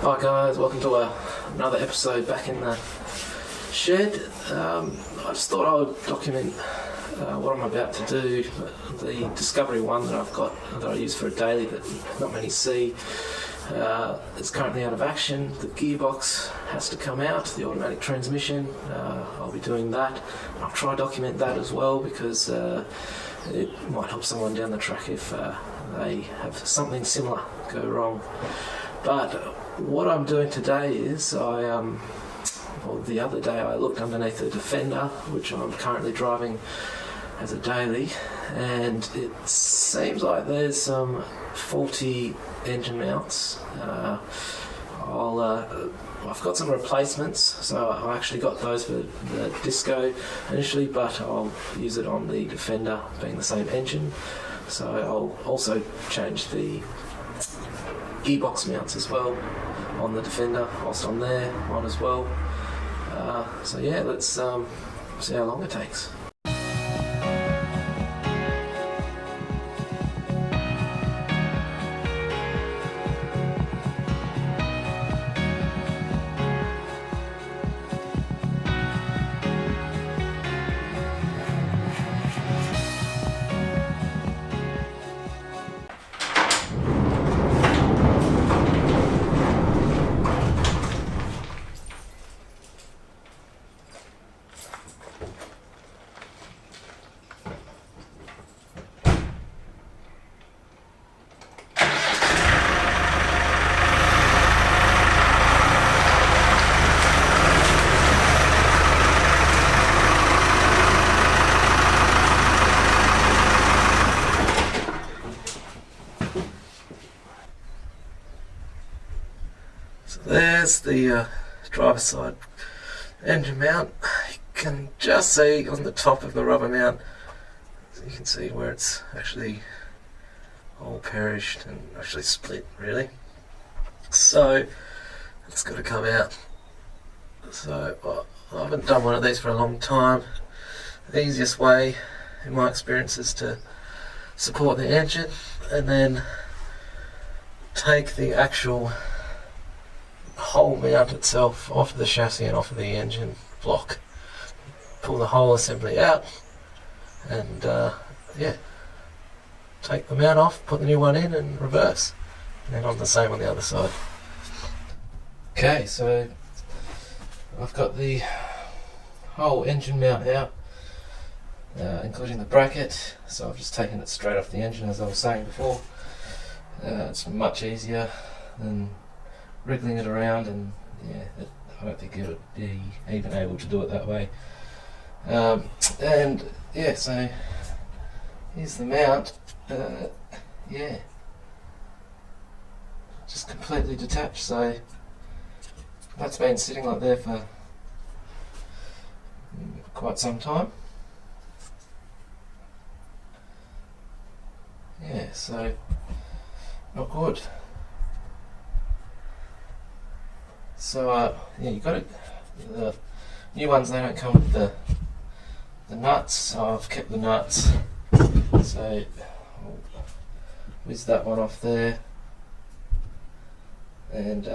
Hi guys, welcome to another episode back in the shed. I just thought I would document what I'm about to do. The Discovery One that I've got, that I use for a daily that not many see, is currently out of action. The gearbox has to come out, the automatic transmission. I'll be doing that. I'll try to document that as well because it might help someone down the track if they have something similar go wrong. But what I'm doing today is the other day I looked underneath the Defender, which I'm currently driving as a daily, and it seems like there's some faulty engine mounts. I've got some replacements, so I actually got those for the Disco initially, but I'll use it on the Defender being the same engine. So I'll also change the gearbox mounts as well on the Defender whilst I'm there on as well. So yeah, let's see how long it takes. So there's the driver's side engine mount. You can just see on the top of the rubber mount, so you can see where it's actually all perished and actually split really. So it's got to come out. So I haven't done one of these for a long time. The easiest way in my experience is to support the engine and then take the actual whole mount itself off of the chassis and off of the engine block. Pull the whole assembly out and take the mount off, put the new one in and reverse, and then on the same on the other side. Okay, so I've got the whole engine mount out, including the bracket, so I've just taken it straight off the engine as I was saying before. It's much easier than wriggling it around, and I don't think it would be even able to do it that way. So here's the mount. Just completely detached, so that's been sitting like there for quite some time. So not good. So you got it. The new ones, they don't come with the nuts, so I've kept the nuts. So I'll whiz that one off there, and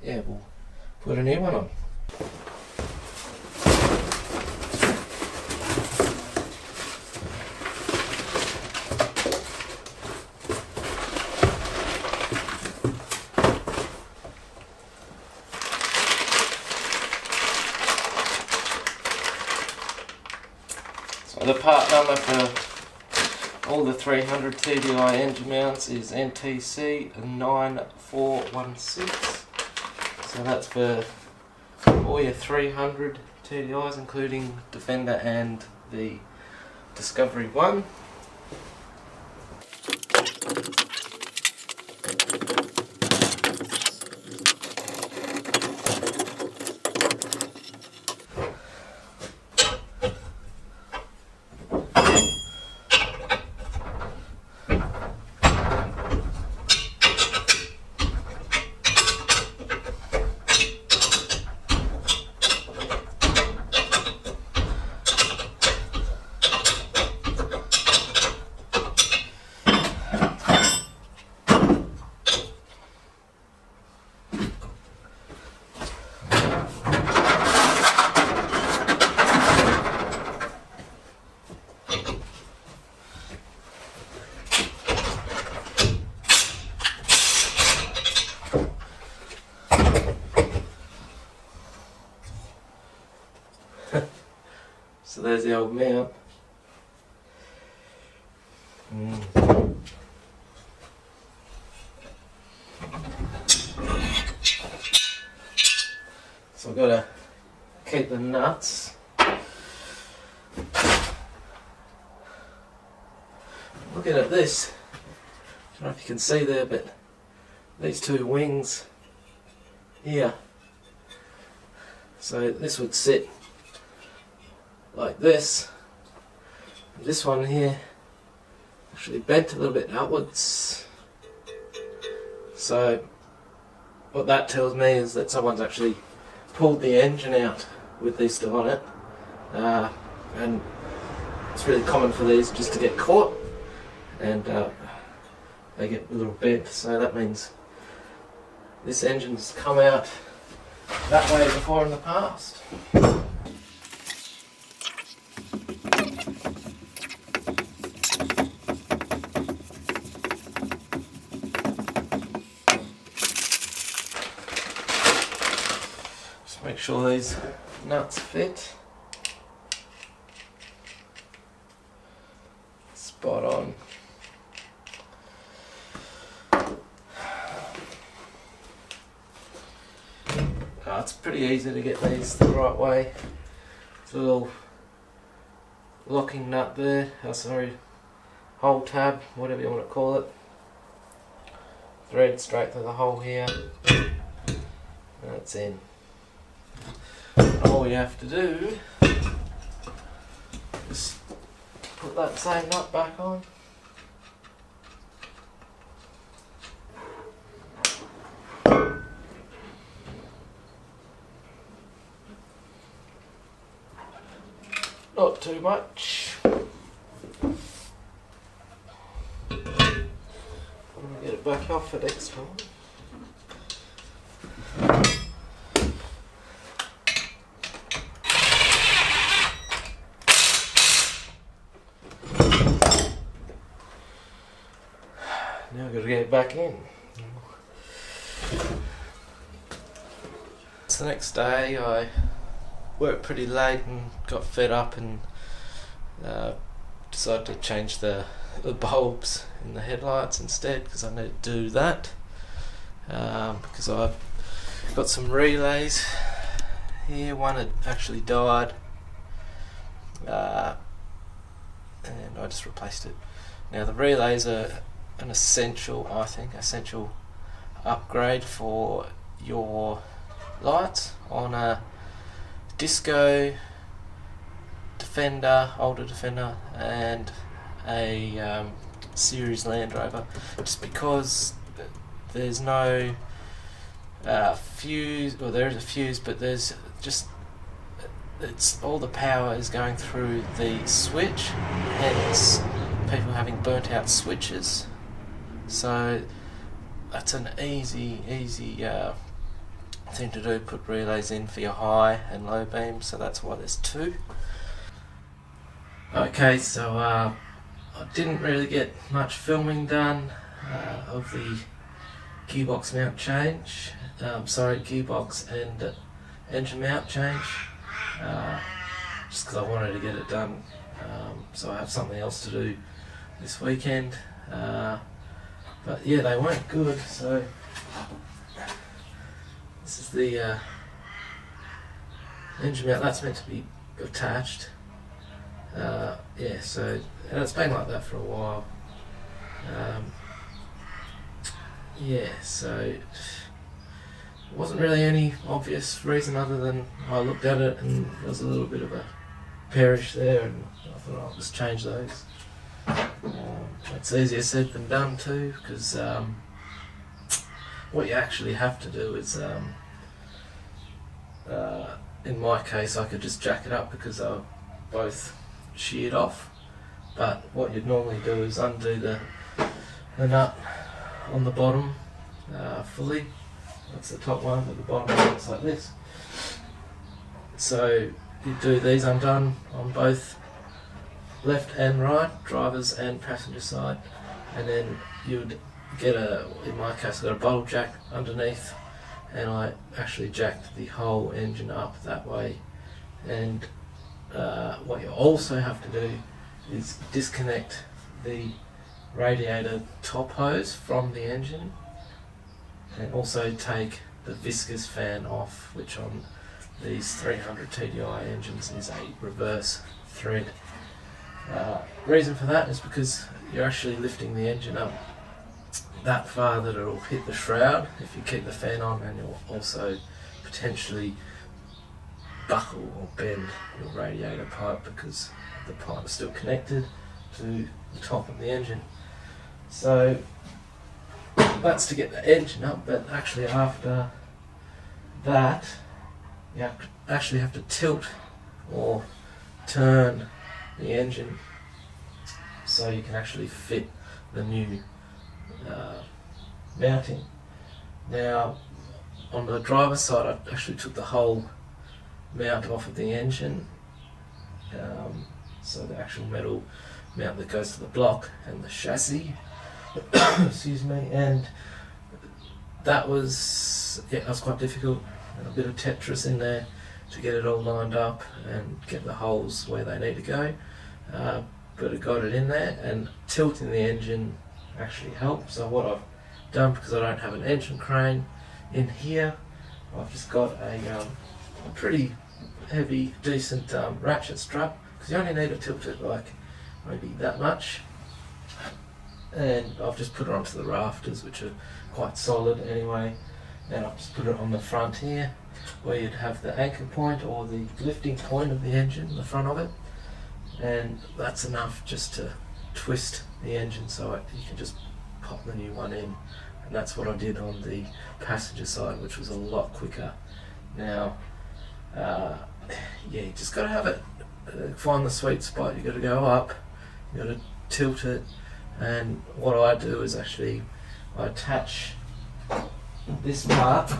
we'll put a new one on. So the part number for all the 300 TDI engine mounts is NTC 9416. So that's for all your 300 TDIs, including Defender and the Discovery One. So there's the old mount. So I've got to keep the nuts. Looking at this, I don't know if you can see there, but these two wings here. So this would sit like this. This one here actually bent a little bit outwards. So what that tells me is that someone's actually pulled the engine out with these still on it, and it's really common for these just to get caught and they get a little bent, so that means this engine's come out that way before in the past. Just make sure these nuts fit. Spot on. It's pretty easy to get these the right way. It's a little locking nut there, hole tab, whatever you want to call it. Thread straight through the hole here, and it's in. All you have to do is put that same nut back on. Not too much. I'm going to get it back off for next time. Now I've got to get it back in. It's the next day. I worked pretty late and got fed up and decided to change the bulbs in the headlights instead, because I need to do that, because I've got some relays here. One had actually died, and I just replaced it. Now the relays are an essential, I think, upgrade for your lights on a Disco Defender, older Defender, and a series Land Rover, just because there's no fuse, or there is a fuse, but there's just, it's all the power is going through the switch, hence people having burnt out switches. So that's an easy thing to do, put relays in for your high and low beams, so that's why there's two. Okay, so I didn't really get much filming done of the gearbox mount change, gearbox and engine mount change, just because I wanted to get it done, so I have something else to do this weekend, but yeah, they weren't good. So this is the engine mount, that's meant to be attached. Yeah, so, and it's been like that for a while. Yeah, so it wasn't really any obvious reason other than I looked at it and there was a little bit of a perish there, and I thought I'll just change those. It's easier said than done too, because what you actually have to do is, in my case, I could just jack it up because they're both sheared off, but what you'd normally do is undo the nut on the bottom fully. That's the top one, but the bottom one looks like this. So you do these undone on both left and right, driver's and passenger side, and then you'd get in my case I got a bottle jack underneath, and I actually jacked the whole engine up that way, and what you also have to do is disconnect the radiator top hose from the engine, and also take the viscous fan off, which on these 300 TDI engines is a reverse thread. Reason for that is because you're actually lifting the engine up that far that it'll hit the shroud if you keep the fan on, and you'll also potentially buckle or bend your radiator pipe because the pipe is still connected to the top of the engine. So that's to get the engine up, but actually after that you actually have to tilt or turn the engine so you can actually fit the new mounting. Now on the driver's side I actually took the whole mount off of the engine, so the actual metal mount that goes to the block and the chassis excuse me, and that was quite difficult, and a bit of Tetris in there to get it all lined up and get the holes where they need to go, but I got it in there, and tilting the engine actually helped. So what I've done, because I don't have an engine crane in here, I've just got a pretty heavy, decent ratchet strap, because you only need to tilt it like maybe that much, and I've just put it onto the rafters, which are quite solid anyway, and I've just put it on the front here where you'd have the anchor point or the lifting point of the engine, the front of it, and that's enough just to twist the engine so you can just pop the new one in. And that's what I did on the passenger side, which was a lot quicker. Now you just got to have it, find the sweet spot. You got to go up, you got to tilt it, and what I do is actually I attach this part.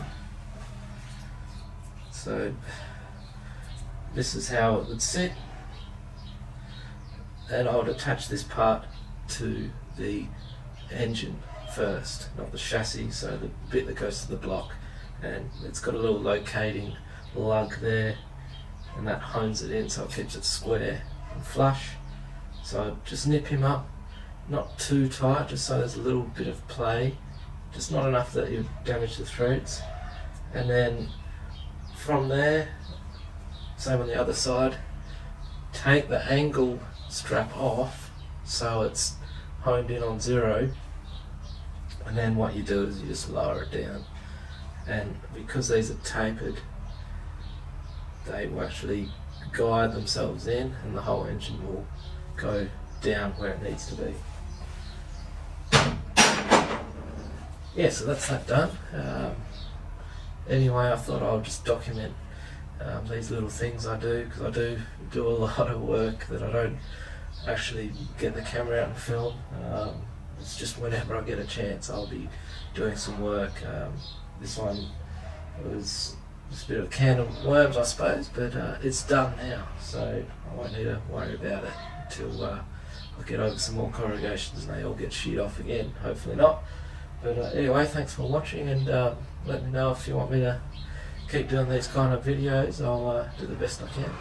So this is how it would sit, and I would attach this part to the engine first, not the chassis, so the bit that goes to the block, and it's got a little locating lug there, and that hones it in so it keeps it square and flush. So I just nip him up, not too tight, just so there's a little bit of play, just not enough that you damage the threads, and then from there, same on the other side, take the angle strap off so it's honed in on 0, and then what you do is you just lower it down, and because these are tapered, they will actually guide themselves in, and the whole engine will go down where it needs to be. Yeah, so that's that done. Anyway, I thought I'll just document these little things I do, because I do a lot of work that I don't actually get the camera out and film. It's just whenever I get a chance I'll be doing some work. This one was just a bit of a can of worms, I suppose, but it's done now, so I won't need to worry about it until I get over some more corrugations and they all get sheet off again. Hopefully not. But anyway, thanks for watching, and let me know if you want me to keep doing these kind of videos. I'll do the best I can.